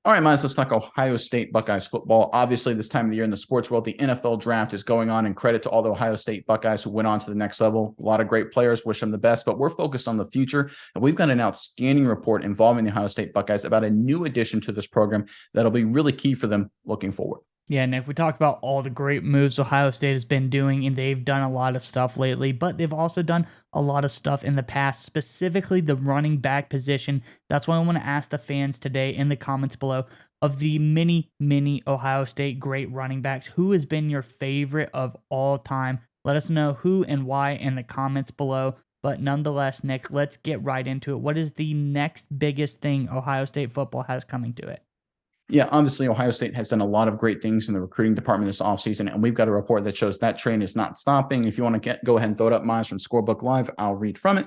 All right, Miles, let's talk Ohio State Buckeyes football. Obviously, this time of the year in the sports world, the NFL draft is going on, and credit to all the Ohio State Buckeyes who went on to the next level. A lot of great players, wish them the best, but we're focused on the future. And we've got an outstanding report involving the Ohio State Buckeyes about a new addition to this program that'll be really key for them looking forward. Yeah, Nick, we talked about all the great moves Ohio State has been doing, and they've done a lot of stuff lately, but they've also done a lot of stuff in the past, specifically the running back position. That's why I want to ask the fans today in the comments below of the many Ohio State great running backs, who has been your favorite of all time? Let us know who and why in the comments below. But nonetheless, Nick, let's get right into it. What is the next biggest thing Ohio State football has coming to it? Yeah, obviously, Ohio State has done a lot of great things in the recruiting department this offseason, and we've got a report that shows that train is not stopping. If you want to go ahead and throw it up, Miles, from Scorebook Live, I'll read from it.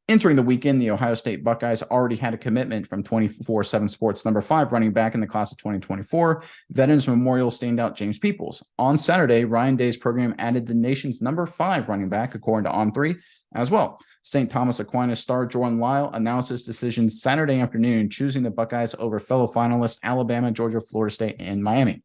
Entering the weekend, the Ohio State Buckeyes already had a commitment from 24/7 Sports number 5 running back in the class of 2024, Veterans Memorial standout James Peoples. On Saturday, Ryan Day's program added the nation's number 5 running back, according to On3, as well. St. Thomas Aquinas star Jordan Lyle announced his decision Saturday afternoon, choosing the Buckeyes over fellow finalists Alabama, Georgia, Florida State, and Miami.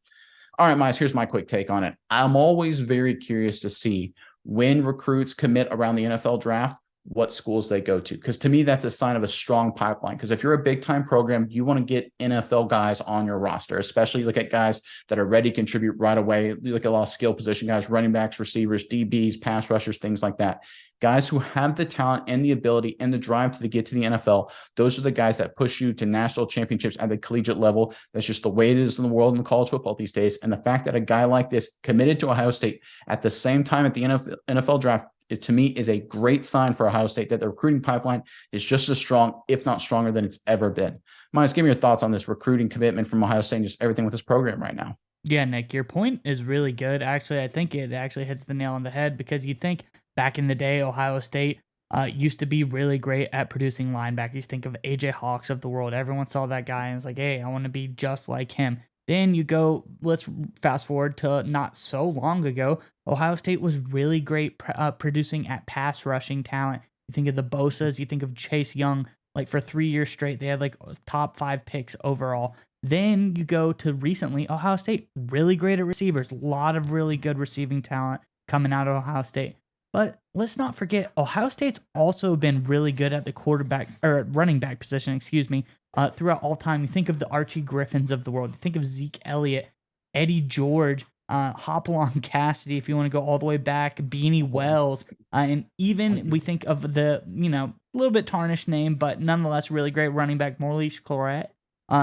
All right, Miles, here's my quick take on it. I'm always very curious to see when recruits commit around the NFL draft, what schools they go to. Because to me, that's a sign of a strong pipeline. Because if you're a big-time program, you want to get NFL guys on your roster, especially look at guys that are ready to contribute right away. You look at a lot of skill position guys, running backs, receivers, DBs, pass rushers, things like that. Guys who have the talent and the ability and the drive to get to the NFL, those are the guys that push you to national championships at the collegiate level. That's just the way it is in the world in college football these days. And the fact that a guy like this committed to Ohio State at the same time at the NFL draft, it, to me, is a great sign for Ohio State that the recruiting pipeline is just as strong, if not stronger, than it's ever been. Miles, give me your thoughts on this recruiting commitment from Ohio State and just everything with this program right now. Yeah, Nick, your point is really good. Actually, I think it actually hits the nail on the head because you think back in the day, Ohio State used to be really great at producing linebackers. Think of AJ Hawks of the world. Everyone saw that guy and was like, hey, I want to be just like him. Then you go, let's fast forward to not so long ago. Ohio State was really great producing at pass rushing talent. You think of the Bosas, you think of Chase Young, like for 3 years straight, they had like top 5 picks overall. Then you go to recently, Ohio State, really great at receivers, a lot of really good receiving talent coming out of Ohio State. But let's not forget, Ohio State's also been really good at the quarterback or running back position, throughout all time. You think of the Archie Griffins of the world. You think of Zeke Elliott, Eddie George, Hopalong Cassidy, if you want to go all the way back, Beanie Wells, and even we think of the, a little bit tarnished name, but nonetheless really great running back, Maurice Clarett.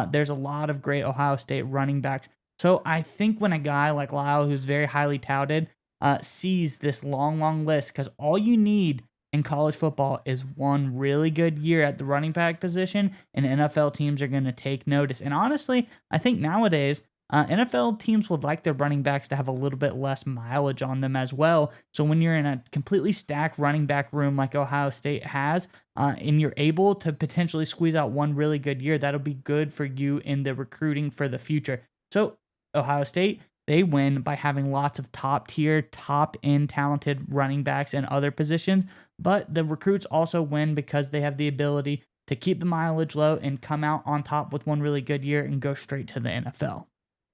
There's a lot of great Ohio State running backs. So I think when a guy like Lyle, who's very highly touted, sees this long list, because all you need in college football is one really good year at the running back position, and NFL teams are going to take notice. And honestly, I think nowadays, NFL teams would like their running backs to have a little bit less mileage on them as well. So when you're in a completely stacked running back room like Ohio State has, and you're able to potentially squeeze out one really good year, that'll be good for you in the recruiting for the future. So Ohio State, they win by having lots of top tier, top end talented running backs and other positions, but the recruits also win because they have the ability to keep the mileage low and come out on top with one really good year and go straight to the NFL.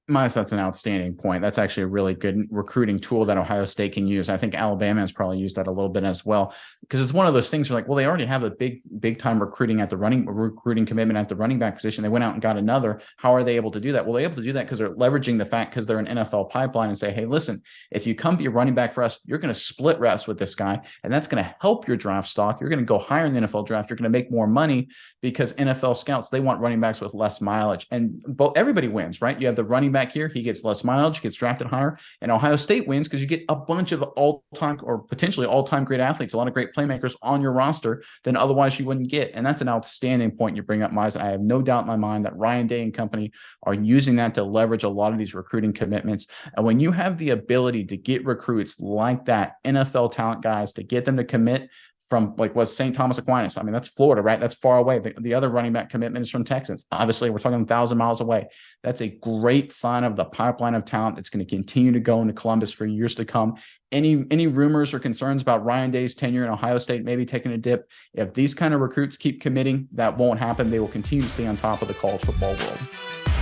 Miles, that's an outstanding point. That's actually a really good recruiting tool that Ohio State can use. I think Alabama has probably used that a little bit as well, because it's one of those things where, like, well, they already have a big time recruiting commitment at the running back position. They went out and got another. How are they able to do that? Well, they're able to do that because they're leveraging the fact, because they're an NFL pipeline, and say, hey, listen, if you come be a running back for us, you're going to split reps with this guy, and that's going to help your draft stock. You're going to go higher in the NFL draft. You're going to make more money because NFL scouts, they want running backs with less mileage, and everybody wins, right? You have the running back here, he gets less mileage, gets drafted higher, and Ohio State wins because you get a bunch of all-time or potentially all-time great athletes, a lot of great playmakers on your roster than otherwise you wouldn't get. And that's an outstanding point you bring up, Miles. I have no doubt in my mind that Ryan Day and company are using that to leverage a lot of these recruiting commitments. And when you have the ability to get recruits like that, NFL talent guys, to get them to commit from, like, was St. Thomas Aquinas. I mean, that's Florida, right? That's far away. The other running back commitment is from Texas. Obviously, we're talking 1,000 miles away. That's a great sign of the pipeline of talent that's going to continue to go into Columbus for years to come. Any rumors or concerns about Ryan Day's tenure in Ohio State maybe taking a dip? If these kind of recruits keep committing, that won't happen. They will continue to stay on top of the college football world.